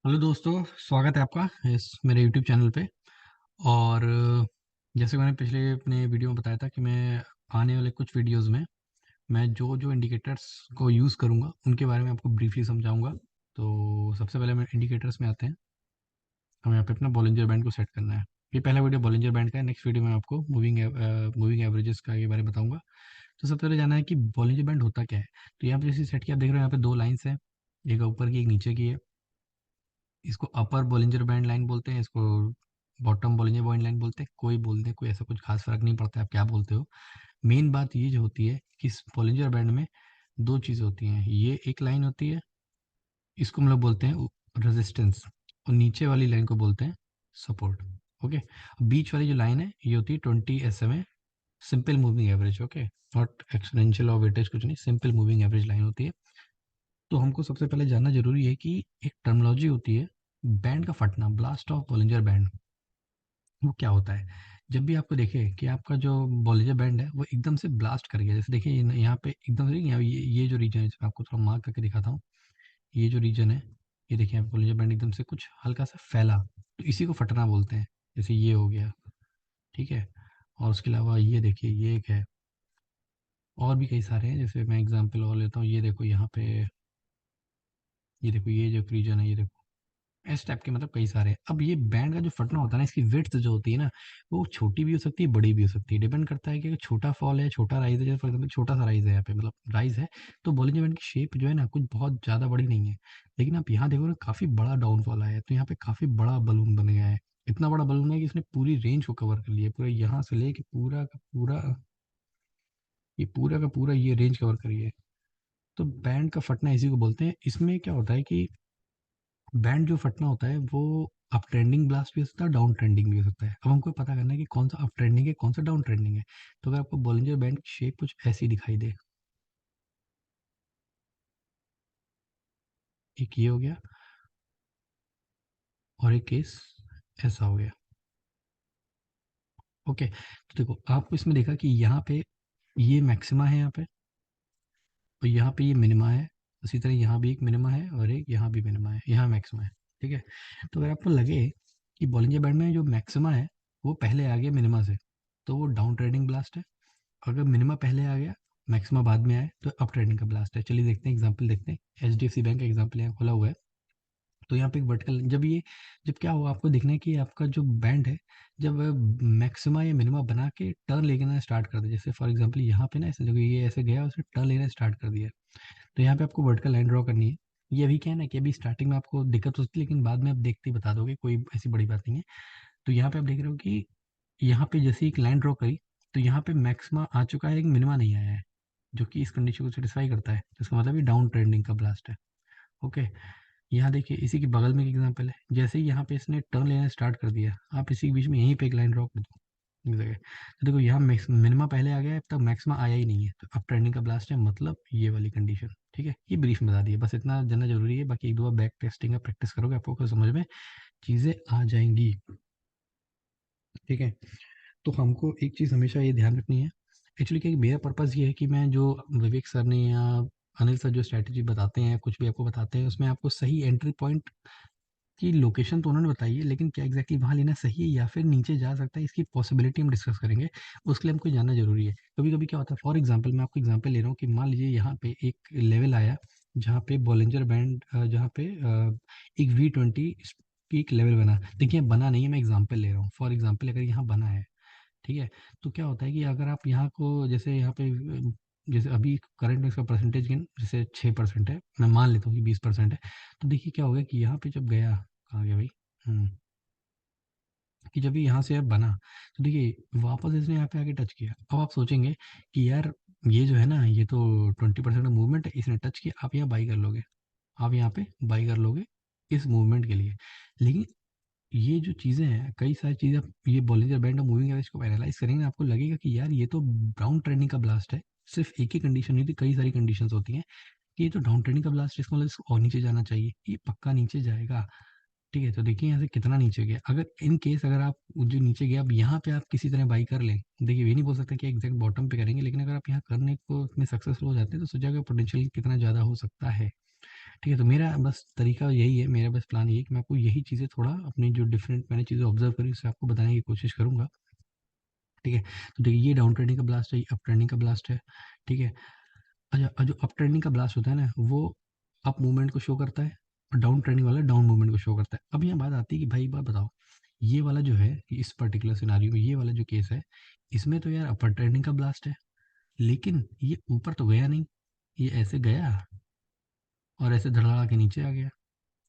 Hello दोस्तों, स्वागत है आपका इस मेरे यूट्यूब चैनल पे। और जैसे मैंने पिछले अपने वीडियो में बताया था कि मैं आने वाले कुछ वीडियोस में मैं जो जो इंडिकेटर्स को यूज़ करूँगा उनके बारे में आपको ब्रीफली समझाऊंगा। तो सबसे पहले मैं इंडिकेटर्स में आते हैं। हमें यहाँ पे अपना बॉलिंजर बैंड को सेट करना है। ये पहला वीडियो बॉलिंजर बैंड का है। नेक्स्ट वीडियो में आपको मूविंग एवरेजेस का ये बारे में बताऊंगा। तो सबसे पहले जानना है कि बॉलिंजर बैंड होता क्या है। तो यहाँ पे जैसे सेट किया आप देख रहे हो, यहाँ पे दो लाइन्स हैं, एक ऊपर की एक नीचे की है। इसको अपर बॉलिंजर बैंड लाइन बोलते हैं, इसको बॉटम बॉलिंजर बैंड लाइन बोलते हैं। कोई बोल दे, कोई ऐसा कुछ खास फर्क नहीं पड़ता है आप क्या बोलते हो। मेन बात ये जो होती है कि इस बॉलिंजर बैंड में दो चीज़ होती हैं। ये एक लाइन होती है, इसको हम लोग बोलते हैं रेजिस्टेंस, और नीचे वाली लाइन को बोलते हैं सपोर्ट। ओके, बीच वाली जो लाइन है ये होती है 20 SMA, simple moving average. Okay, not exponential और वेटेज, कुछ नहीं, सिंपल मूविंग एवरेज लाइन होती है। तो हमको सबसे पहले जानना जरूरी है कि एक टर्मिनोलॉजी होती है बैंड का फटना, ब्लास्ट ऑफ बॉलिंजर बैंड। वो क्या होता है? जब भी आपको देखे कि आपका जो बॉलिंजर बैंड है वो एकदम से ब्लास्ट कर गया, जैसे देखिए यहाँ पे एकदम से ये जो रीजन है, इसमें आपको थोड़ा मार्क करके दिखाता हूँ। ये जो रीजन है, ये देखिए आप बॉलिंजर बैंड एकदम से कुछ हल्का सा फैला, तो इसी को फटना बोलते हैं। जैसे ये हो गया, ठीक है। और उसके अलावा ये देखिए, ये एक है, और भी कई सारे हैं। जैसे मैं एग्जांपल और लेता हूँ, ये देखो यहाँ पे, ये देखो ये जो रीजन है, ये देखो इस टाइप के, मतलब कई सारे हैं। अब ये बैंड का जो फटना होता है ना, इसकी विड्थ जो होती है ना, वो छोटी भी हो सकती है, बड़ी भी हो सकती है। डिपेंड करता है कि अगर छोटा फॉल है, छोटा राइज है, जैसे फॉर एग्जाम्पल छोटा सा राइज है यहाँ पे, मतलब राइज है, तो बॉलिंजर बैंड की शेप जो है ना, कुछ बहुत ज़्यादा बड़ी नहीं है। लेकिन आप यहाँ देखो ना, काफ़ी बड़ा डाउनफॉल आया है, तो यहाँ पे काफ़ी बड़ा बलून बन गया है। इतना बड़ा बलून है कि इसने पूरी रेंज को कवर कर लिया, पूरा यहाँ से लेके पूरा का पूरा, ये पूरा का पूरा ये रेंज कवर करी है। तो बैंड का फटना इसी को बोलते हैं। इसमें क्या होता है कि बैंड जो फटना होता है वो अप ट्रेंडिंग ब्लास्ट भी हो सकता है, डाउन ट्रेंडिंग भी हो सकता है। अब हमको पता करना है कि कौन सा अप ट्रेंडिंग है, कौन सा डाउन ट्रेंडिंग है। तो अगर आपको बॉलिंजर बैंड की शेप कुछ ऐसी दिखाई दे, एक ये हो गया, और एक केस ऐसा हो गया। ओके, तो देखो आपको इसमें देखा कि यहाँ पे ये मैक्सिमा है यहाँ पे, और यहाँ पे ये मिनिमा है। उसी तरह यहाँ भी एक मिनिमा है, और एक यहाँ भी मिनिमा है, यहाँ मैक्सिमा है। ठीक है, तो अगर आपको लगे कि बॉलिंजर बैंड में जो मैक्सिमा है वो पहले आ गया मिनिमा से, तो वो डाउन ट्रेंडिंग ब्लास्ट है। अगर मिनिमा पहले आ गया, मैक्सिमा बाद में आए, तो अप ट्रेंडिंग का ब्लास्ट है। चलिए देखते हैं, एग्जांपल देखते हैं। HDFC बैंक का एग्जांपल यहाँ खोला हुआ है। तो यहाँ पे एक वर्टिकल, जब क्या होगा आपको देखना है कि आपका जो बैंड है, जब मैक्सिमा या मिनिमा बना के टर्न लेना स्टार्ट कर दे, जैसे फॉर एग्जांपल यहाँ पे ना ऐसे देखो, ये ऐसे गया, उसने टर्न लेना स्टार्ट कर दिया, तो यहाँ पे आपको वर्टिकल लाइन ड्रॉ करनी है। ये अभी क्या है ना कि अभी स्टार्टिंग में आपको दिक्कत हो सकती है, लेकिन बाद में आप देखते ही बता दोगे, कोई ऐसी बड़ी बात नहीं है। तो यहाँ पे आप देख रहे हो कि यहाँ पे जैसे एक लाइन ड्रॉ करी, तो यहाँ पे मैक्सिमा आ चुका है लेकिन मिनिमा नहीं आया है, जो कि इस कंडीशन को सेटिस्फाई करता है। तो इसका मतलब ये डाउन ट्रेंडिंग का ब्लास्ट है। ओके, यहाँ देखिए इसी के बगल में एक एग्जांपल है। जैसे ही यहाँ पे इसने टर्न लेना स्टार्ट कर दिया, आप इसी के बीच में यहीं पे एक लाइन ड्रॉ कर दो एक जगह, तो देखो यहाँ मिनिमा पहले आ गया है, अब तक मैक्सिमा आया ही नहीं है, तो अब ट्रेंडिंग का ब्लास्ट है, मतलब ये वाली कंडीशन। ठीक है, ये ब्रीफ में बता दिए, बस इतना जानना जरूरी है। बाकी एक दो बार बैक टेस्टिंग का प्रैक्टिस करोगे, आपको खुद समझ में चीज़ें आ जाएंगी। ठीक है, तो हमको एक चीज़ हमेशा ये ध्यान रखनी है। एक्चुअली क्या है कि मेरा पर्पज़ ये है कि मैं जो विवेक सर ने या अनिल सर जो स्ट्रैटेजी बताते हैं, कुछ भी आपको बताते हैं, उसमें आपको सही एंट्री पॉइंट की लोकेशन तो उन्होंने बताई है, लेकिन क्या एग्जैक्टली वहाँ लेना सही है या फिर नीचे जा सकता है, इसकी पॉसिबिलिटी हम डिस्कस करेंगे। उसके लिए हमको जानना जरूरी है। कभी कभी क्या होता है, फॉर एग्जांपल मैं आपको एग्जांपल ले रहा हूँ कि मान लीजिए यहाँ पे एक लेवल आया, जहाँ पे बॉलिंजर बैंड, जहाँ पे एक V20 पीक लेवल बना। देखिए बना नहीं है, मैं एग्जांपल ले रहा हूँ। फॉर एग्जांपल अगर यहाँ बना है, ठीक है, तो क्या होता है कि अगर आप यहाँ को, जैसे यहाँ पे जैसे अभी करंट में इसका परसेंटेज गेन जैसे 6% है, मैं मान लेता हूँ कि 20% है। तो देखिए क्या हो गया कि यहाँ पे जब गया, कहाँ गया भाई, कि जब ये यहाँ से अब बना, तो देखिए वापस इसने यहाँ पे आके टच किया। अब आप सोचेंगे कि यार ये जो है ना, ये तो 20% का मूवमेंट है, इसने टच किया, आप यहाँ बाई कर लोगे, आप यहाँ पे बाई कर लोगे इस मूवमेंट के लिए। लेकिन ये जो चीज़ें हैं, कई सारी चीज़ें आप ये बॉलिंजर बैंड और मूविंग एवरेज को एनालाइज करेंगे, आपको लगेगा कि यार ये तो डाउन ट्रेंडिंग का ब्लास्ट है। सिर्फ एक ही कंडीशन नहीं थी, कई सारी कंडीशंस होती हैं कि ये तो डाउन ट्रेंडिंग का ब्लास्ट है, इसका मतलब इसको और नीचे जाना चाहिए, ये पक्का नीचे जाएगा। ठीक है, तो देखिए यहाँ से कितना नीचे गया। अगर इन केस अगर आप जो नीचे गया, अब यहाँ पे आप किसी तरह बाई कर लें, देखिए ये नहीं बोल सकते कि एग्जैक्ट बॉटम पे करेंगे, लेकिन अगर आप यहाँ करने को में सक्सेसफुल हो जाते हैं, तो सोचा कि पोटेंशियल कितना ज़्यादा हो सकता है। ठीक है? तो मेरा बस तरीका यही है, मेरा बस प्लान यही है कि मैं आपको यही चीज़ें थोड़ा अपनी जो डिफरेंट मैंने चीज़ें ऑब्ज़र्व करी उससे आपको बताने की कोशिश करूँगा, ठीक है? तो देखिए ये डाउन ट्रेंडिंग का ब्लास्ट है, ये अप ट्रेंडिंग का ब्लास्ट है, ठीक है? अच्छा जो अप ट्रेंडिंग का ब्लास्ट होता है ना, वो अप मूवमेंट को शो करता है और डाउन ट्रेंडिंग वाला डाउन मूवमेंट को शो करता है। अब यहाँ बात आती है कि भाई एक बात बताओ, ये वाला जो है, इस पर्टिकुलर सिनेरियो में ये वाला जो केस है, इसमें तो यार अपर ट्रेंडिंग का ब्लास्ट है, लेकिन ये ऊपर तो गया नहीं, ये ऐसे गया और ऐसे धड़ाड़ा के नीचे आ गया।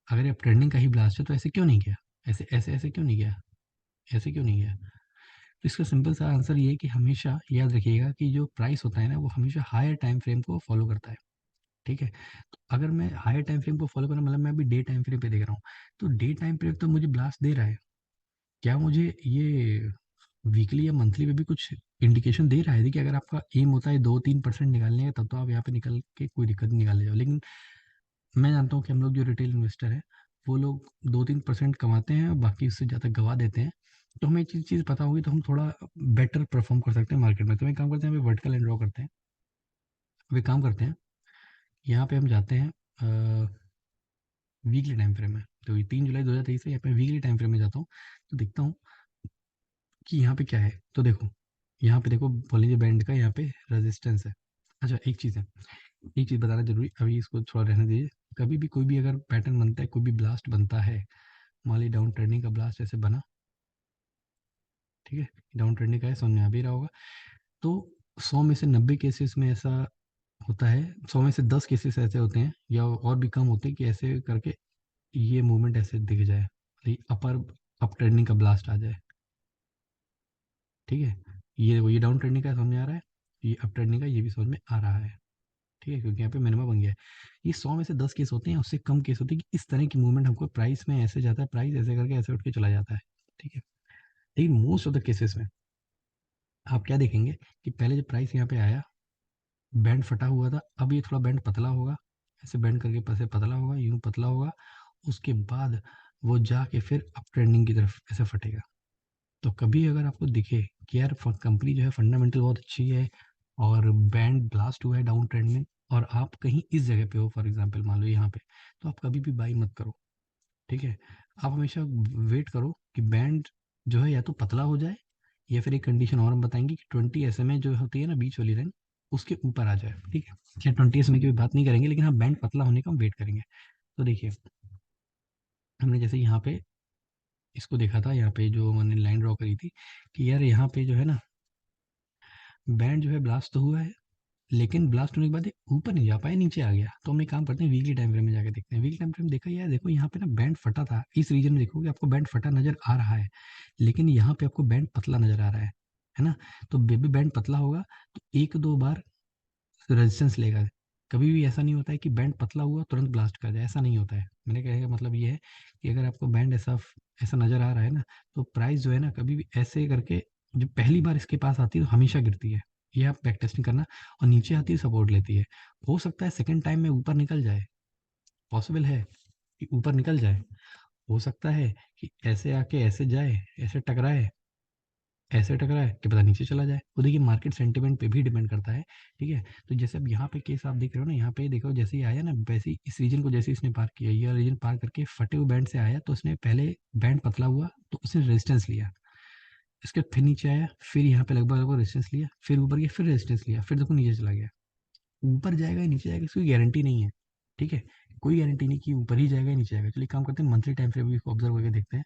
अगर ये ट्रेंडिंग का ही ब्लास्ट है तो ऐसे क्यों नहीं गया? ऐसे क्यों नहीं गया? ऐसे क्यों नहीं गया? तो इसका सिंपल सा आंसर ये है कि हमेशा याद रखिएगा कि जो प्राइस होता है ना, वो हमेशा हायर टाइम फ्रेम को फॉलो करता है, ठीक है? तो अगर मैं हायर टाइम फ्रेम को फॉलो कर रहा हूँ, मतलब मैं अभी डे टाइम फ्रेम पे देख रहा हूँ, तो डे टाइम फ्रेम तो मुझे ब्लास्ट दे रहा है। क्या मुझे ये वीकली या मंथली में भी कुछ इंडिकेशन दे रहा है? देखिए अगर आपका एम होता है 2-3% निकालने का, तब तो आप यहाँ पे निकल के कोई दिक्कत नहीं निकाल ले जाओ, लेकिन मैं जानता हूँ कि हम लोग जो रिटेल इन्वेस्टर हैं, वो लोग 2-3% कमाते हैं और बाकी उससे ज़्यादा गवा देते हैं। तो हमें चीज़ पता होगी तो हम थोड़ा बेटर परफॉर्म कर सकते हैं मार्केट में। तो एक काम करते हैं, अभी वर्टिकल लाइन ड्रॉ करते हैं। अब एक काम करते हैं, यहाँ पे हम जाते हैं वीकली टाइम फ्रेम में। तो ये 3 जुलाई 2023 से यहाँ पे वीकली टाइम फ्रेम में जाता हूँ, तो देखता हूँ कि यहाँ पे क्या है। तो देखो, यहाँ पे देखो बॉलिंजर बैंड का यहाँ पे रेजिस्टेंस है। अच्छा एक चीज़ है, एक चीज़ बताना ज़रूरी, अभी इसको थोड़ा रहने दीजिए। कभी भी कोई भी अगर पैटर्न बनता है, कोई भी ब्लास्ट बनता है, मान लीजिए डाउन ट्रेंडिंग का ब्लास्ट ऐसे बना, ठीक है? डाउन ट्रेंडिंग का है, समझ में आ भी रहा होगा। तो 100 में से 90 केसेस में ऐसा होता है, 100 में से 10 केसेस ऐसे होते हैं या और भी कम होते हैं कि ऐसे करके ये मूवमेंट ऐसे दिख जाए, अपर अप ट्रेंडिंग का ब्लास्ट आ जाए, ठीक है? ये डाउन ट्रेंडिंग का समझ में आ रहा है, ये अप ट्रेंडिंग का ये भी समझ में आ रहा है, ठीक है? क्योंकि यहाँ पे मिनिमम बन गया है। ये 100 में से 10 केस होते हैं, उससे कम केस होते हैं कि इस तरह की मूवमेंट हमको प्राइस में ऐसे जाता है, प्राइस ऐसे करके ऐसे उठ के चला जाता है, ठीक है? लेकिन मोस्ट ऑफ द केसेस में आप क्या देखेंगे कि पहले जब प्राइस यहाँ पे आया, बैंड फटा हुआ था, अब ये थोड़ा बैंड पतला होगा, ऐसे बैंड करके पैसे पतला होगा, यूं पतला होगा, उसके बाद वो जाके फिर अप ट्रेंडिंग की तरफ ऐसे फटेगा। तो कभी अगर आपको दिखे कि यार कंपनी जो है फंडामेंटल बहुत अच्छी है और बैंड ब्लास्ट हुआ है डाउन ट्रेंड में, और आप कहीं इस जगह पे हो, फॉर एग्जांपल मान लो यहाँ पे, तो आप कभी भी बाई मत करो, ठीक है? आप हमेशा वेट करो कि बैंड जो है या तो पतला हो जाए, या फिर एक कंडीशन और हम बताएंगे कि 20 SMA जो होती है ना बीच वाली लाइन, उसके ऊपर आ जाए, ठीक है? खैर 20 SMA की भी बात नहीं करेंगे, लेकिन हाँ बैंड पतला होने का हम वेट करेंगे। तो देखिए, हमने जैसे यहाँ पे इसको देखा था, यहाँ पे जो मैंने लाइन ड्रॉ करी थी कि यार यहाँ पे जो है ना, बैंड जो है ब्लास्ट तो हुआ है, लेकिन ब्लास्ट होने के बाद ये ऊपर नहीं जा पाया, नीचे आ गया। तो हम एक काम करते हैं, वीकली टाइम फ्रेम में जाके देखते हैं। वीकली टाइम फ्रेम देखा यार, देखो यहाँ पे ना बैंड फटा था, इस रीजन में देखोगे आपको बैंड फटा नजर आ रहा है, लेकिन यहाँ पे आपको बैंड पतला नजर आ रहा है ना? तो बेबी बैंड पतला होगा तो एक दो बार रेजिस्टेंस लेगा। कभी भी ऐसा नहीं होता है कि बैंड पतला हुआ तुरंत ब्लास्ट कर जाए, ऐसा नहीं होता है। मैंने कहने का मतलब ये है कि अगर आपको बैंड ऐसा ऐसा नज़र आ रहा है ना, तो प्राइस जो है ना कभी भी ऐसे करके, जब पहली बार इसके पास आती है तो हमेशा गिरती है। ये आप बैक टेस्टिंग करना, और नीचे आती है सपोर्ट लेती है। हो सकता है सेकंड टाइम में ऊपर निकल जाए, पॉसिबल है कि ऊपर निकल जाए, हो सकता है कि ऐसे आके ऐसे जाए, ऐसे टकराए, ऐसे टकराए कि पता नीचे चला जाए। वो देखिए मार्केट सेंटिमेंट पे भी डिपेंड करता है, ठीक है? तो जैसे अब यहाँ पे केस आप देख रहे हो ना, यहाँ पे देखो जैसे ही आया ना, वैसे ही इस रीजन को जैसे इसने पार किया, ये रीजन पार करके फटे हुए बैंड से आया, तो उसने पहले बैंड पतला हुआ तो उसने रेजिस्टेंस लिया, इसके बाद फिर नीचे आया, फिर यहाँ पे लगभग लगभग रेजिस्टेंस लिया, फिर ऊपर गया, फिर रेजिस्टेंस लिया, फिर देखो नीचे चला गया। ऊपर जाएगा या नीचे जाएगा इसकी गारंटी नहीं है, ठीक है? कोई गारंटी नहीं कि ऊपर ही जाएगा या नीचे जाएगा। चलिए काम करते हैं, मंथली टाइम फ्रेम भी ऑब्जर्व करके देखते हैं।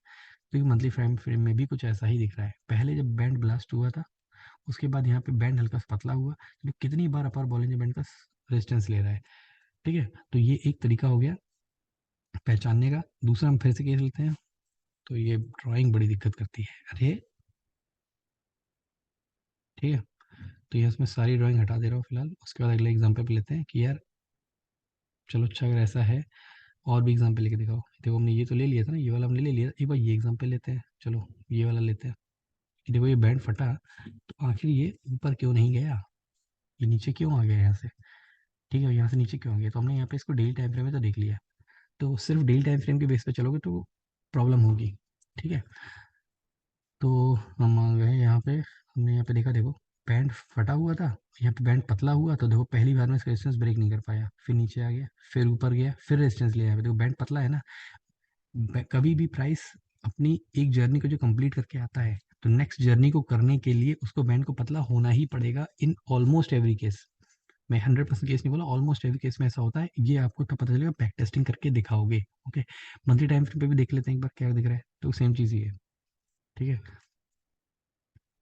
तो मंथली टाइम फ्रेम में भी कुछ ऐसा ही दिख रहा है। पहले जब बैंड ब्लास्ट हुआ था, उसके बाद यहाँ पे बैंड हल्का सा पतला हुआ, तो कितनी बार अपर बॉलिंजर बैंड का रेजिस्टेंस ले रहा है, ठीक है? तो ये एक तरीका हो गया पहचानने का। दूसरा हम फिर से केस लेते हैं, तो ये ड्राइंग बड़ी दिक्कत करती है, अरे ठीक है? तो ये इसमें सारी ड्राइंग हटा दे रहा हूँ फिलहाल। उसके बाद अगले एग्जाम्पल पे लेते हैं कि यार चलो अच्छा अगर ऐसा है, और भी एग्जाम्पल लेके दिखाओ। देखो हमने ये तो ले लिया था ना, ये वाला हमने ले लिया, एक बार ये एग्जाम्पल लेते हैं, चलो ये वाला लेते हैं कि देखो ये बैंड फटा, तो आखिर ये ऊपर क्यों नहीं गया, ये नीचे क्यों आ गया यहाँ से, ठीक है? यहाँ से नीचे क्यों आ गया? तो हमने यहाँ पे इसको डेली टाइम फ्रेम में तो देख लिया। तो सिर्फ डेली टाइम फ्रेम के बेस पे चलोगे तो प्रॉब्लम होगी, ठीक है? तो हम आ गए यहाँ पे, हमने यहाँ पे देखा, देखो बैंड फटा हुआ था, यहाँ पे बैंड पतला हुआ तो देखो पहली बार में इसका रेजिस्टेंस ब्रेक नहीं कर पाया, फिर नीचे आ गया, फिर ऊपर गया, फिर रेजिस्टेंस ले आया। देखो बैंड पतला है ना, कभी भी प्राइस अपनी एक जर्नी को जो कंप्लीट करके आता है, तो नेक्स्ट जर्नी को करने के लिए उसको बैंड को पतला होना ही पड़ेगा इन ऑलमोस्ट एवरी केस। मैं 100% केस नहीं बोला, ऑलमोस्ट एवरी केस में ऐसा होता है। ये आपको तब पता चलेगा बैक टेस्टिंग करके दिखाओगे। ओके, मंथली टाइम फ्रेम पे भी देख लेते हैं एक बार क्या दिख रहा है, तो सेम चीज़ ही है। ठीक है,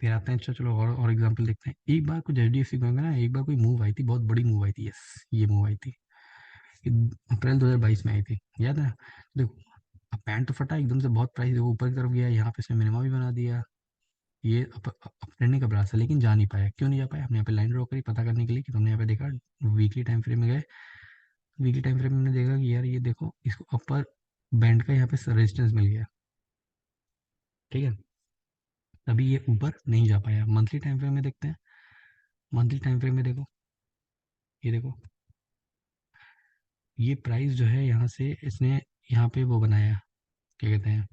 फिर आते हैं, अच्छा चलो और एग्जांपल देखते हैं। एक बार कुछ एचडीएफसी बैंक में ना, एक बार कोई मूव आई थी, बहुत बड़ी मूव आई थी। यस, ये मूव आई थी, ये अप्रैल 2022 में आई थी, याद है? देखो, अब पैंट तो फटा एकदम से, बहुत प्राइस देखो ऊपर की तरफ गया, यहाँ पे इसने मिनिमम भी बना दिया। ये अपट्रेंडिंग का ब्रास है, लेकिन जा नहीं पाया। क्यों नहीं जा पाया? हमने यहाँ पे लाइन ड्रॉ करी पता करने के लिए कि तुमने यहाँ पे देखा, वीकली टाइम फ्रेम में गए, वीकली टाइम फ्रेम में हमने देखा कि यार ये देखो, इसको अपर बैंड का यहाँ पे रेजिस्टेंस मिल गया। ठीक है, तभी ये ऊपर नहीं जा पाया। मंथली टाइम फ्रेम में देखते हैं, मंथली टाइम फ्रेम में देखो, ये देखो, ये प्राइस जो है यहाँ से इसने यहाँ पे वो बनाया, क्या कहते हैं,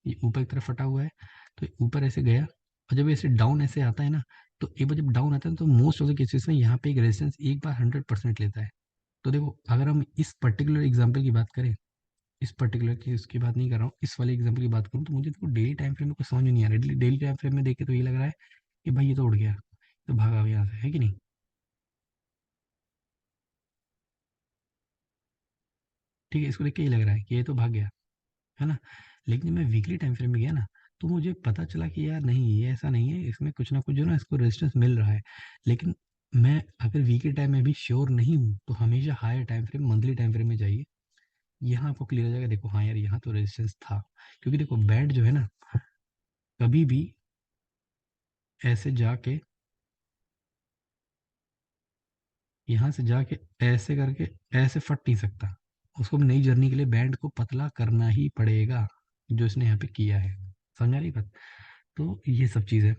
ये ऊपर की तरफ फटा हुआ है, तो ऊपर ऐसे गया, और जब ऐसे डाउन ऐसे आता है ना, तो एक बार जब डाउन आता है तो मोस्ट ऑफ द केसेस में यहाँ पे एक रेजिस्टेंस एक बार 100% लेता है। तो देखो, अगर हम इस पर्टिकुलर एग्जांपल की बात करें, इस पर्टिकुलर केस की बात नहीं कर रहा हूँ, इस वाले एग्जांपल की बात करूँ, तो मुझे देखो डेली टाइम फ्रेम में कुछ समझ में नहीं आ रहा है। डेली टाइम फ्रेम में देख के तो ये लग रहा है कि भाई ये तो उड़ गया, तो भागा यहाँ से, है कि नहीं? ठीक है, इसको देख के ये लग रहा है कि ये तो भाग गया, है ना? लेकिन जब मैं वीकली टाइम फ्रेम में गया ना, तो मुझे पता चला कि यार नहीं, ये ऐसा नहीं है, इसमें कुछ ना कुछ जो ना इसको रेजिस्टेंस मिल रहा है। लेकिन मैं अगर वीकली टाइम में भी श्योर नहीं हूँ, तो हमेशा higher time frame, monthly time frame में जाइए। यहाँ आपको क्लियर हो जाएगा, देखो हाँ यार, यहाँ तो रेजिस्टेंस था। क्योंकि देखो बैंड जो है ना, कभी भी ऐसे जाके, यहाँ से जाके ऐसे करके ऐसे फट नहीं सकता। उसको नई जर्नी के लिए बैंड को पतला करना ही पड़ेगा, जो इसने यहाँ पे किया है। समझा रही बात? तो ये सब चीज़ है।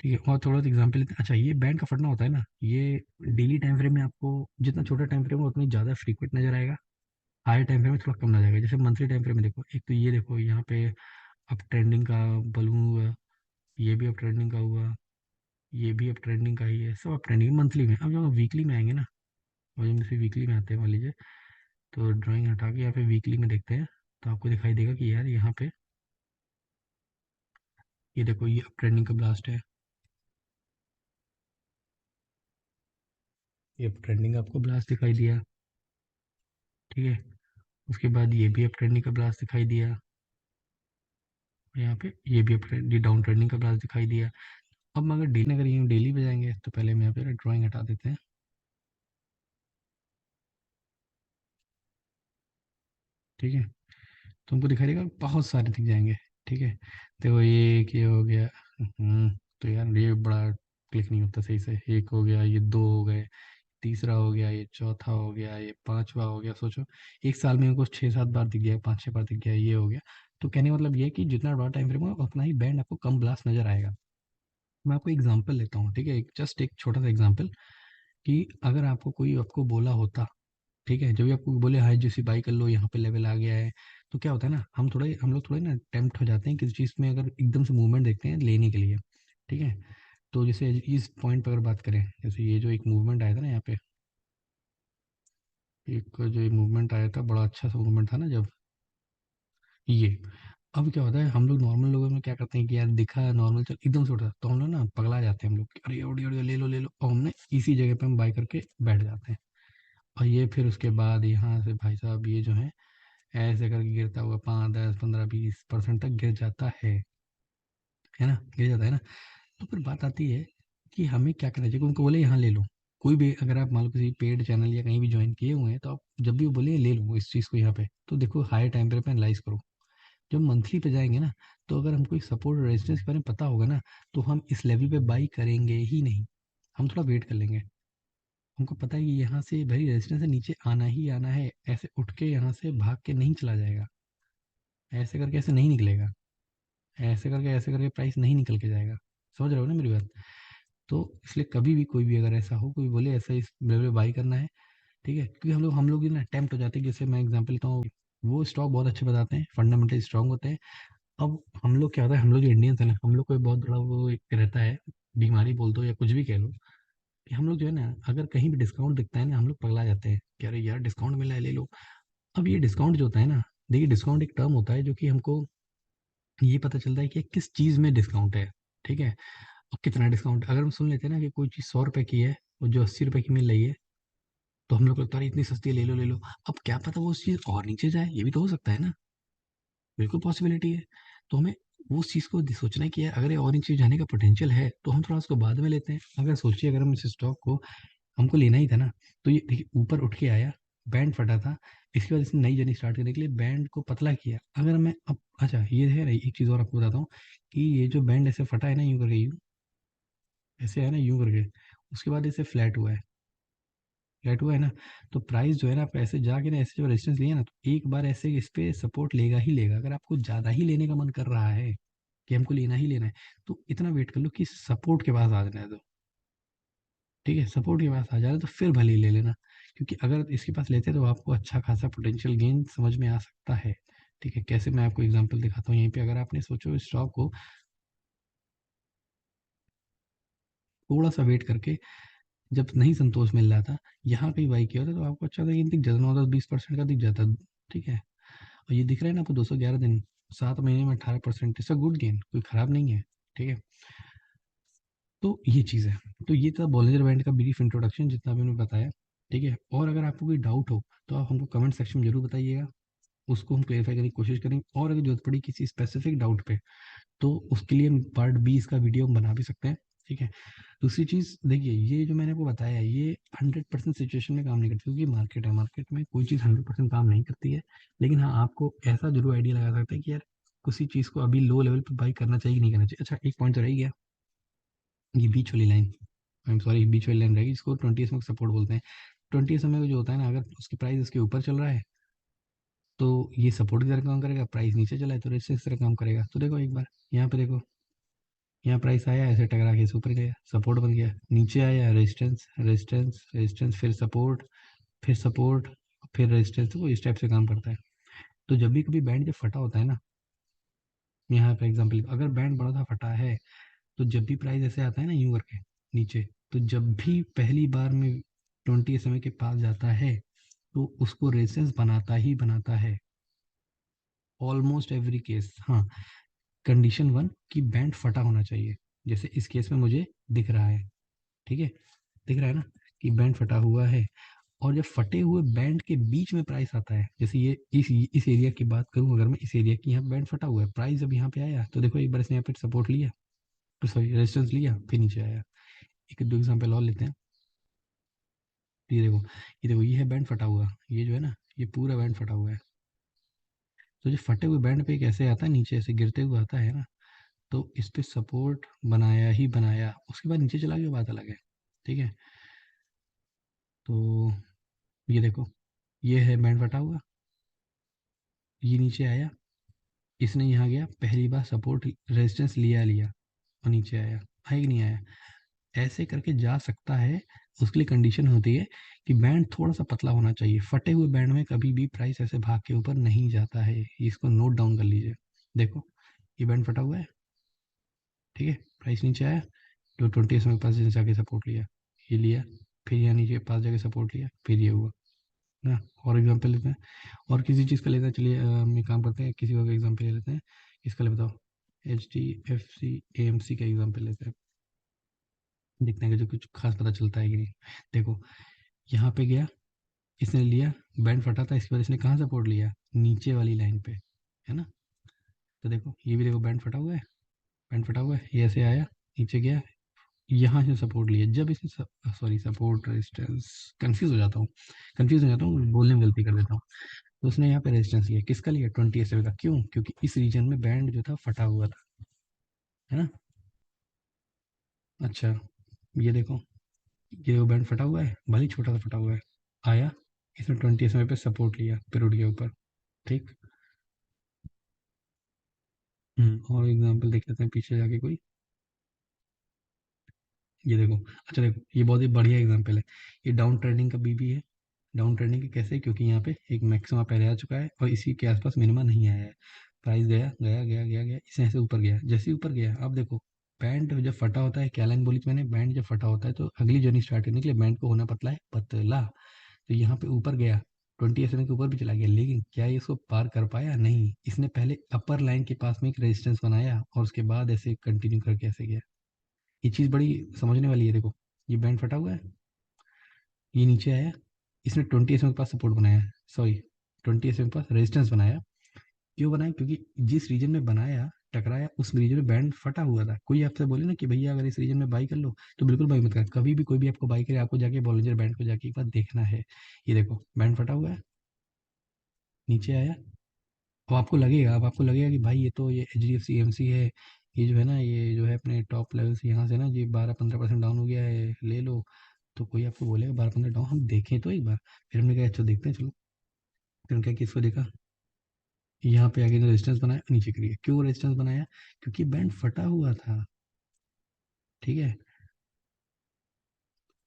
ठीक है, और थोड़ा सा एग्जाम्पल लेते हैं। अच्छा, ये बैंड का फटना होता है ना, ये डेली टाइम फ्रेम में आपको जितना छोटा टाइम फ्रेम हो उतनी ज़्यादा फ्रीक्वेंट नजर आएगा, हायर टाइम फ्रेम में थोड़ा कम नजर आएगा। जैसे मंथली टाइम फ्रेम में देखो, एक तो ये देखो यहाँ पे अप ट्रेंडिंग का बलून हुआ, ये भी अप ट्रेंडिंग का हुआ, ये भी अप ट्रेंडिंग का ही है, सब अप ट्रेंडिंग मंथली में। अब जब वीकली में आएंगे ना, और जब जैसे वीकली में आते हैं मान लीजिए, तो ड्राइंग हटा के यहाँ पे वीकली में देखते हैं, तो आपको दिखाई देगा कि यार यहाँ पे ये देखो, ये अप ट्रेंडिंग का ब्लास्ट है, ये अप ट्रेंडिंग आपको ब्लास्ट दिखाई दिया। ठीक है, उसके बाद ये भी अप ट्रेंडिंग का ब्लास्ट दिखाई दिया, और यहाँ पे ये भी अप ट्रेंड, ये डाउन ट्रेंडिंग का ब्लास्ट दिखाई दिया। अब अगर ये डेली पे जाएंगे, तो पहले हम यहाँ पे ड्राइंग हटा देते हैं। ठीक है, तुमको दिखाई देगा बहुत सारे दिख जाएंगे। ठीक है, तो ये एक ये हो गया। तो यार ये बड़ा क्लिक नहीं होता सही से। एक हो गया, ये दो हो गए, तीसरा हो गया, ये चौथा हो गया, ये पांचवा हो गया। सोचो, एक साल में इनको 6-7 बार दिख गया, 5-6 बार दिख गया, ये हो गया। तो कहने का मतलब ये है कि जितना बड़ा टाइम फ्रेम होगा उतना ही बैंड आपको कम ब्लास्ट नजर आएगा। मैं आपको एग्जांपल लेता हूँ, ठीक है, जस्ट एक छोटा सा एग्जांपल, कि अगर आपको कोई आपको बोला होता, ठीक है, जब भी आपको बोले हाई जी बाई कर लो, यहाँ पे लेवल आ गया है, तो क्या होता है ना, हम लोग थोड़े ना टेम्प्ट हो जाते हैं किसी चीज़ में, अगर एकदम से मूवमेंट देखते हैं लेने के लिए। ठीक है, तो जैसे इस पॉइंट पर अगर बात करें, जैसे ये जो एक मूवमेंट आया था ना यहाँ पे, एक जो एक मूवमेंट आया था, बड़ा अच्छा सा मूवमेंट था ना जब ये, अब क्या होता है, हम लोग नॉर्मल लोगों में क्या करते हैं कि यार दिखा नॉर्मल चल एकदम से उठा, तो हम लोग ना पगला जाते हैं, हम लोग कि अरे ऑडियो ऑडियो ले लो, और हमने इसी जगह पे हम बाई करके बैठ जाते हैं। और ये फिर उसके बाद यहाँ से भाई साहब ये जो है ऐसे करके गिरता हुआ 5, 10, 15, 20% तक गिर जाता है ना, गिर जाता है ना। तो फिर बात आती है कि हमें क्या करना चाहिए। उनको बोले यहाँ ले लो, कोई भी अगर आप मान लो किसी पेड चैनल या कहीं भी ज्वाइन किए हुए हैं, तो आप जब भी वो बोले ले लो इस चीज़ को यहाँ पे, तो देखो हाई टाइम पे एनालाइज करो। जब मंथली पे जाएंगे ना, तो अगर हमको एक सपोर्ट रेजिस्टेंस के बारे में पता होगा ना, तो हम इस लेवल पे बाई करेंगे ही नहीं, हम थोड़ा वेट कर लेंगे। हमको पता है कि यहाँ से भाई रेजिस्टेंस से नीचे आना ही आना है, ऐसे उठ के यहाँ से भाग के नहीं चला जाएगा, ऐसे करके ऐसे नहीं निकलेगा, ऐसे करके प्राइस नहीं निकल के जाएगा। समझ रहे हो ना मेरी बात? तो इसलिए कभी भी कोई भी अगर ऐसा हो, कोई बोले ऐसा इस लेवल पे बाई करना है, ठीक है, क्योंकि हम लोग भी ना टेम्प्ट हो जाते हैं। जैसे मैं एग्जांपल लेता हूँ, वो स्टॉक बहुत अच्छे बताते हैं, फंडामेंटल स्ट्रांग होते हैं। अब हम लोग क्या होता है, हम लोग जो इंडियंस है ना, हम लोग को बहुत बड़ा वो एक रहता है, बीमारी बोल दो या कुछ भी कह लो, कि हम लोग जो है ना, अगर कहीं भी डिस्काउंट दिखता है ना, हम लोग पगला जाते हैं कि अरे यार डिस्काउंट मिला है, ले लो। अब ये डिस्काउंट जो होता है ना, देखिए डिस्काउंट एक टर्म होता है जो कि हमको ये पता चलता है कि किस चीज़ में डिस्काउंट है, ठीक है? और कितना डिस्काउंट, अगर हम सुन लेते हैं ना कि कोई चीज़ 100 रुपए की है और जो 80 रुपए की मिल रही है, तो हम लोग को लगता है अरे इतनी सस्ती है, ले लो ले लो। अब क्या पता वो उस चीज़ और नीचे जाए, ये भी तो हो सकता है ना, बिल्कुल पॉसिबिलिटी है। तो हमें उस चीज़ को सोचना है कि यार अगर ये और नीचे जाने का पोटेंशियल है तो हम थोड़ा उसको बाद में लेते हैं। अगर सोचिए अगर हम इस स्टॉक को हमको लेना ही था ना, तो ये देखिए ऊपर उठ के आया, बैंड फटा था, इसकी वजह से नई जर्नी स्टार्ट करने के लिए बैंड को पतला किया। अगर मैं अब अच्छा ये है ना, एक चीज़ और आपको बताता हूँ कि ये जो बैंड ऐसे फटा है ना, यूँ करके, यूँ ऐसे है ना, यूँ करके, उसके बाद इसे फ्लैट हुआ है ना, तो प्राइस जो है ना, आप ऐसे जाके ना, ऐसे जो रेजिस्टेंस लिए ना, तो एक बार ऐसे इस पे सपोर्ट लेगा ही लेगा। अगर आपको ज़्यादा ही लेने का मन कर रहा है कि हमको लेना ही लेना है, तो इतना वेट कर लो कि सपोर्ट के पास आ जाने दो। ठीक है, सपोर्ट के पास आ जा रहा है तो फिर भले ही ले लेना, क्योंकि अगर इसके पास लेते तो आपको अच्छा खासा पोटेंशियल गेन समझ में आ सकता है। ठीक है, कैसे, मैं आपको एग्जांपल दिखाता हूँ। यहीं पे अगर आपने सोचो स्टॉक को थोड़ा सा वेट करके, जब नहीं संतोष मिल रहा था, यहाँ कहीं बाई किया होता तो आपको अच्छा सा गेन दिख जाता, 9 10 20% का दिख जाता। ठीक है, और ये दिख रहा है ना आपको 211 दिन, 7 महीने में 18%, इसका गुड गेन, कोई खराब नहीं है। ठीक है, तो ये चीज़ है। तो ये था बॉलिंजर बैंड का ब्रीफ इंट्रोडक्शन, जितना भी मैंने बताया। ठीक है, और अगर आपको कोई डाउट हो तो आप हमको कमेंट सेक्शन में जरूर बताइएगा, उसको हम क्लेरिफाई करने की कोशिश करेंगे। और अगर जरूरत पड़ी किसी स्पेसिफिक डाउट पे, तो उसके लिए हम पार्ट 20 का वीडियो हम बना भी सकते हैं। ठीक है, दूसरी चीज़ देखिए, ये जो मैंने आपको बताया है, ये 100% सिचुएशन में काम नहीं करती, क्योंकि मार्केट है, मार्केट में कोई चीज़ 100% काम नहीं करती है। लेकिन हाँ, आपको ऐसा जरूर आइडिया लगा सकते हैं कि यार किसी चीज़ को अभी लो लेवल पे बाई करना चाहिए कि नहीं करना चाहिए। अच्छा, एक पॉइंट तो रह गया, ये बीच वाली लाइन, आई एम सॉरी, बीच वाली लाइन रहेगी, जिसको 20 समय सपोर्ट बोलते हैं। 20 समय में जो होता है ना, अगर उसकी प्राइस इसके ऊपर चल रहा है, तो ये सपोर्ट की तरह काम करेगा, प्राइस नीचे चला है तो रेजिस्टेंस की तरह काम करेगा। तो देखो एक बार यहाँ पे देखो, यहाँ प्राइस आया, ऐसे टकरा के इस ऊपर गया, सपोर्ट बन गया, नीचे आया, रेजिस्टेंस रेजिस्टेंस रेजिस्टेंस, फिर सपोर्ट, फिर सपोर्ट, फिर रेजिस्टेंस, तो इस टाइप से काम करता है। तो जब भी कभी बैंड जब फटा होता है ना, यहाँ पे एग्जाम्पल, अगर बैंड बड़ा था फटा है, तो जब भी प्राइस ऐसे आता है ना यूं करके नीचे, तो जब भी पहली बार में 20 समय के पास जाता है, तो उसको रेजिस्टेंस बनाता ही बनाता है, ऑलमोस्ट एवरी केस। हाँ, कंडीशन वन कि बैंड फटा होना चाहिए, जैसे इस केस में मुझे दिख रहा है। ठीक है, दिख रहा है ना कि बैंड फटा हुआ है। और जब फटे हुए बैंड के बीच में प्राइस आता है, जैसे ये इस एरिया की बात करूं, अगर मैं इस एरिया की, यहाँ बैंड फटा हुआ है, प्राइस जब यहाँ पे आया तो देखो एक बार इसने यहाँ पे सपोर्ट लिया, तो सॉरी रेजिस्टेंस लिया, फिर नीचे आया। एक दो एग्जाम्पल और लेते हैं। ये देखो ये है बैंड फटा हुआ, ये जो है ना, ये पूरा बैंड फटा हुआ है। तो जो फटे हुए बैंड पे कैसे आता है, नीचे ऐसे गिरते हुए आता है ना, तो इस पे सपोर्ट बनाया ही बनाया, उसके बाद नीचे चला गया, बात अलग है। ठीक है, तो ये देखो, ये है बैंड फटा हुआ, ये नीचे आया, इसने यहाँ गया, पहली बार सपोर्ट रेजिस्टेंस लिया और नीचे आया, है कि नहीं आया, ऐसे करके जा सकता है। उसके लिए कंडीशन होती है कि बैंड थोड़ा सा पतला होना चाहिए, फटे हुए बैंड में कभी भी प्राइस ऐसे भाग के ऊपर नहीं जाता है, इसको नोट डाउन कर लीजिए। देखो ये बैंड फटा हुआ है, ठीक है, प्राइस नीचे आया, तो 20 समय पास जाके सपोर्ट लिया, ये लिया, फिर यहाँ नीचे पास जाके सपोर्ट लिया, फिर ये हुआ ना। और एग्जाम्पल लेते हैं, और किसी चीज़ का लेते हैं, चलिए हम एक काम करते हैं, किसी और का एग्जाम्पल ले लेते हैं। इसका ले बताओ, HDFC AMC का एग्जाम्पल लेते हैं, देखते हैं कि जो कुछ खास पता चलता है कि नहीं। देखो यहाँ पे गया, इसने लिया, बैंड फटा था, इसकी वजह से इसने कहाँ सपोर्ट लिया, नीचे वाली लाइन पे, है ना। तो देखो ये भी देखो बैंड फटा हुआ है, बैंड फटा हुआ है, ये ऐसे आया, नीचे गया, यहाँ से सपोर्ट लिया, जब इसने सॉरी सपोर्ट रेजिस्टेंस, कंफ्यूज हो जाता हूँ, बोलने में गलती कर देता हूँ। तो उसने यहाँ पे रेजिस्टेंस लिया, किसका लिया, 20 SMA का, क्यों, क्योंकि इस रीजन में बैंड जो था फटा हुआ था, है ना। अच्छा, ये देखो वो बैंड फटा हुआ है, भले ही छोटा सा फटा हुआ है, आया, इसने 20 SMA पे सपोर्ट लिया, फिर उठ गया ऊपर। ठीक। और एग्जाम्पल देख लेते हैं पीछे जाके कोई, ये देखो, अच्छा देखो ये बहुत ही बढ़िया एग्जाम्पल है, ये डाउन ट्रेंडिंग का बीबी है। डाउन ट्रेंडिंग के कैसे, क्योंकि यहाँ पे एक मैक्सिमा पहले आ चुका है और इसी के आसपास मिनिमा नहीं आया है, प्राइस गया गया गया गया गया, इसे ऐसे ऊपर गया, जैसे ही ऊपर गया, अब देखो बैंड जब फटा होता है, क्या लाइन बोली थी मैंने, बैंड जब फटा होता है तो अगली जर्नी स्टार्ट करने के लिए बैंड को होना पतला है, पतला। तो यहाँ पे ऊपर गया, 20 एसएम के ऊपर भी चला गया, लेकिन क्या ये इसको पार कर पाया? नहीं। इसने पहले अपर लाइन के पास में एक रेजिस्टेंस बनाया और उसके बाद ऐसे कंटिन्यू करके ऐसे गया। ये चीज़ बड़ी समझने वाली है। देखो, ये बैंड फटा हुआ है, ये नीचे आया, इसने 20 एसएम के पास सपोर्ट बनाया, सॉरी 20 एसएम के पास रेजिस्टेंस बनाया। क्यों बनाया? क्योंकि जिस रीजन में बनाया, टकराया, उस रीजन में बैंड फटा हुआ था। कोई आपसे बोले ना कि भैया अगर इस रीजन में बाई कर लो, तो बिल्कुल बाई मत करना। कभी भी कोई भी आपको बाई करे, आपको जाके बॉलिंजर बैंड को जाके एक बार देखना है। ये देखो, बैंड फटा हुआ है, नीचे आया। अब आपको लगेगा कि भाई ये HDFC AMC है, ये जो है ना, ये जो है अपने टॉप लेवल से यहाँ से ना ये 12-15% डाउन हो गया है, ले लो। तो कोई आपको बोलेगा 12-15 डाउन, हम देखें तो एक बार। फिर हमने कहा अच्छा देखते हैं, चलो। फिर हमने क्या किसको देखा, यहाँ पे आगे रेजिस्टेंस बनाया, नीचे करिए। क्यों रेजिस्टेंस बनाया? क्योंकि बैंड फटा हुआ था। ठीक है।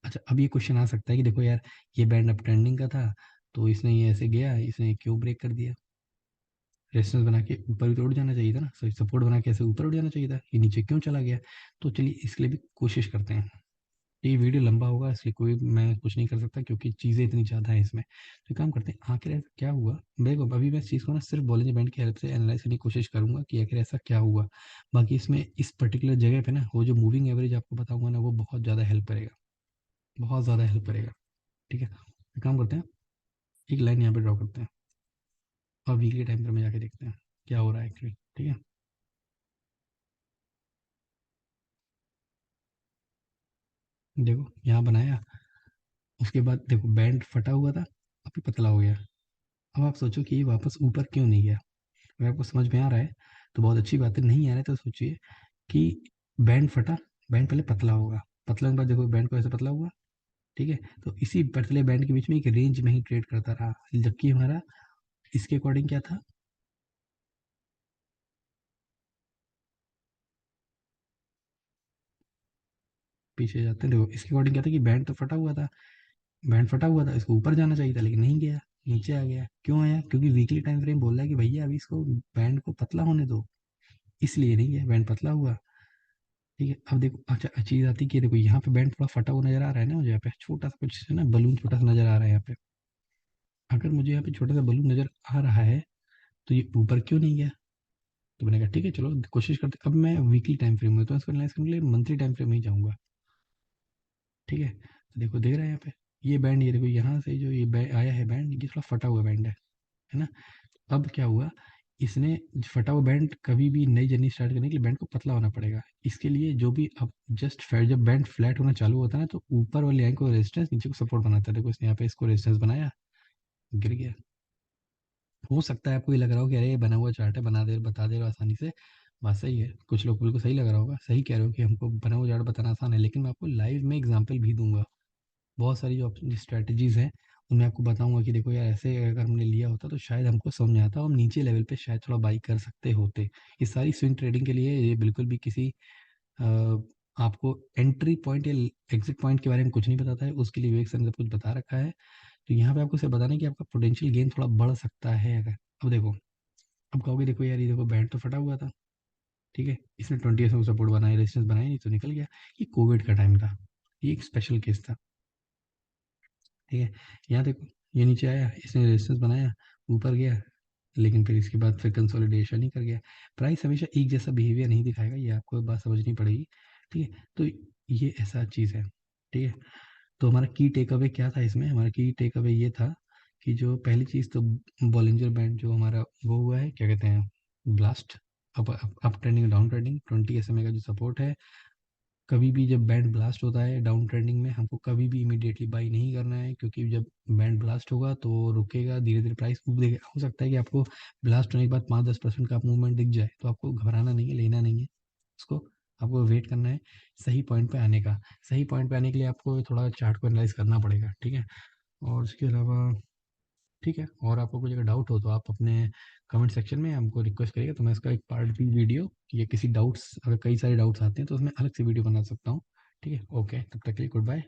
अच्छा, अब ये क्वेश्चन आ सकता है कि देखो यार, ये बैंड अप ट्रेंडिंग का था, तो इसने ये ऐसे गया, इसने क्यों ब्रेक कर दिया? रेजिस्टेंस बना के ऊपर भी तो उड़ जाना चाहिए था ना, सॉरी सपोर्ट बना के ऐसे ऊपर उड़ जाना चाहिए था, ये नीचे क्यों चला गया? तो चलिए इसके लिए भी कोशिश करते हैं। ये वीडियो लंबा होगा, इसलिए कोई मैं कुछ नहीं कर सकता क्योंकि चीज़ें इतनी ज़्यादा हैं इसमें। तो एक काम करते हैं, आखिर ऐसा क्या हुआ? देखो, अभी मैं इस चीज़ को ना सिर्फ बॉलिंजर बैंड की हेल्प से एनालाइज करने की कोशिश करूंगा कि आखिर ऐसा क्या हुआ। बाकी इसमें इस पर्टिकुलर जगह पे ना वो जो मूविंग एवरेज आपको बताऊंगा ना, वो बहुत ज़्यादा हेल्प करेगा, बहुत ज़्यादा हेल्प करेगा। ठीक है, एक काम करते हैं, एक लाइन यहाँ पे ड्रॉ करते हैं और वीकली टाइम पर में जाके देखते हैं क्या हो रहा है एक्चुअली। ठीक है, देखो यहाँ बनाया, उसके बाद देखो बैंड फटा हुआ था, अभी पतला हो गया। अब आप सोचो कि ये वापस ऊपर क्यों नहीं गया? अगर आपको समझ में आ रहा है तो बहुत अच्छी बात है, नहीं आ रहा है तो सोचिए कि बैंड फटा, बैंड पहले पतला होगा, पतला के बाद देखो बैंड को ऐसे पतला हुआ। ठीक है, तो इसी पतले बैंड के बीच में एक रेंज में ही ट्रेड करता रहा, जबकि हमारा इसके अकॉर्डिंग क्या था? पीछे जाते हैं, देखो इसके अकॉर्डिंग क्या था कि बैंड तो फटा हुआ था, बैंड फटा हुआ था, इसको ऊपर जाना चाहिए था, लेकिन नहीं गया, नीचे आ गया। क्यों आया? क्योंकि वीकली टाइम फ्रेम बोल रहा है कि भैया अभी इसको बैंड को पतला होने दो, इसलिए नहीं गया, बैंड पतला हुआ। ठीक है, अब देखो अच्छा चीज़ आती है कि देखो यहाँ पे बैंड थोड़ा फटा हुआ नजर आ रहा है ना मुझे, यहाँ पे छोटा सा कुछ है ना, बलून छोटा सा नजर आ रहा है यहाँ पे। अगर मुझे यहाँ पे छोटा सा बलून नजर आ रहा है, तो ये ऊपर क्यों नहीं गया? तो मैंने कहा ठीक है चलो कोशिश करते, अब मैं वीकली टाइम फ्रेम में तो इसको एनालाइज करने के लिए मंथली टाइम फ्रेम में ही जाऊँगा। ठीक है, तो देखो देख रहे हैं यहाँ पे, ये बैंड, ये देखो यहाँ से जो ये आया है बैंड, ये थोड़ा फटा हुआ बैंड है ना। अब क्या हुआ, इसने फटा हुआ बैंड, कभी भी नई जर्नी स्टार्ट करने के लिए बैंड को पतला होना पड़ेगा। इसके लिए जो भी अब जस्ट फ्लैट, जब बैंड फ्लैट होना चालू होता है ना, तो ऊपर वाली लाइन को रेजिस्टेंस, नीचे को सपोर्ट बनाता है। देखो इसने यहाँ पे इसको रेजिस्टेंस बनाया, गिर गया। हो सकता है आपको ये लग रहा हो कि अरे ये बना हुआ चार्ट है, बना दे बता दे रहा आसानी से। बात सही है, कुछ लोग बिल्कुल सही लग रहा होगा, सही कह रहे हो कि हमको बना हुआ चार्ट बताना आसान है, लेकिन मैं आपको लाइव में एग्जांपल भी दूंगा। बहुत सारी जो स्ट्रैटेजीज़ हैं, उनमें आपको बताऊँगा कि देखो यार ऐसे अगर हमने लिया होता तो शायद हमको समझ में आता और हम नीचे लेवल पे शायद थोड़ा बाई कर सकते होते। ये सारी स्विंग ट्रेडिंग के लिए ये बिल्कुल भी किसी अ, आपको एंट्री पॉइंट या एग्ज़िट पॉइंट के बारे में कुछ नहीं बताता है, उसके लिए विवेक सर ने सब कुछ बता रखा है। तो यहाँ पे आपको सिर्फ बताना है कि आपका पोटेंशियल गेन थोड़ा बढ़ सकता है अगर। अब देखो, अब कहोगे देखो यार ये देखो बैंड तो फटा हुआ था, ठीक है? इसने 20 में सपोर्ट बनाया, रेजिस्टेंस बनाया नहीं तो निकल गया। ये कोविड का टाइम था, ये एक स्पेशल केस था। ठीक है, यहाँ देखो, ये नीचे आया, इसने रेजिस्टेंस बनाया, ऊपर गया, लेकिन फिर इसके बाद फिर कंसोलिडेशन ही कर गया। प्राइस हमेशा एक जैसा बिहेवियर नहीं दिखाएगा, ये आपको बात समझनी पड़ेगी। ठीक है, तो ये ऐसा चीज़ है। ठीक है, तो हमारा की टेक अवे क्या था इसमें? हमारा की टेक अवे ये था कि जो पहली चीज़ तो बॉलिंजर बैंड जो हमारा वो हुआ है, क्या कहते हैं, blast, up trending down trending, 20 SMA का जो सपोर्ट है, कभी भी जब बैंड ब्लास्ट होता है डाउन ट्रेंडिंग में, हमको कभी भी इमीडिएटली बाई नहीं करना है, क्योंकि जब बैंड ब्लास्ट होगा तो वो रुकेगा, धीरे धीरे प्राइस ऊपर देगा। हो सकता है कि आपको ब्लास्ट होने के बाद 5-10% का आप मूवमेंट दिख जाए, तो आपको घबराना नहीं है, लेना नहीं है उसको, आपको वेट करना है सही पॉइंट पे आने का। सही पॉइंट पे आने के लिए आपको थोड़ा चार्ट को एनालाइज करना पड़ेगा। ठीक है, और उसके अलावा ठीक है, और आपको कुछ अगर डाउट हो तो आप अपने कमेंट सेक्शन में हमको रिक्वेस्ट करिएगा, तो मैं इसका एक पार्ट भी वीडियो या किसी डाउट्स, अगर कई सारे डाउट्स आते हैं तो उसमें अलग से वीडियो बना सकता हूँ। ठीक है, ओके, तब तक के लिए गुड बाय।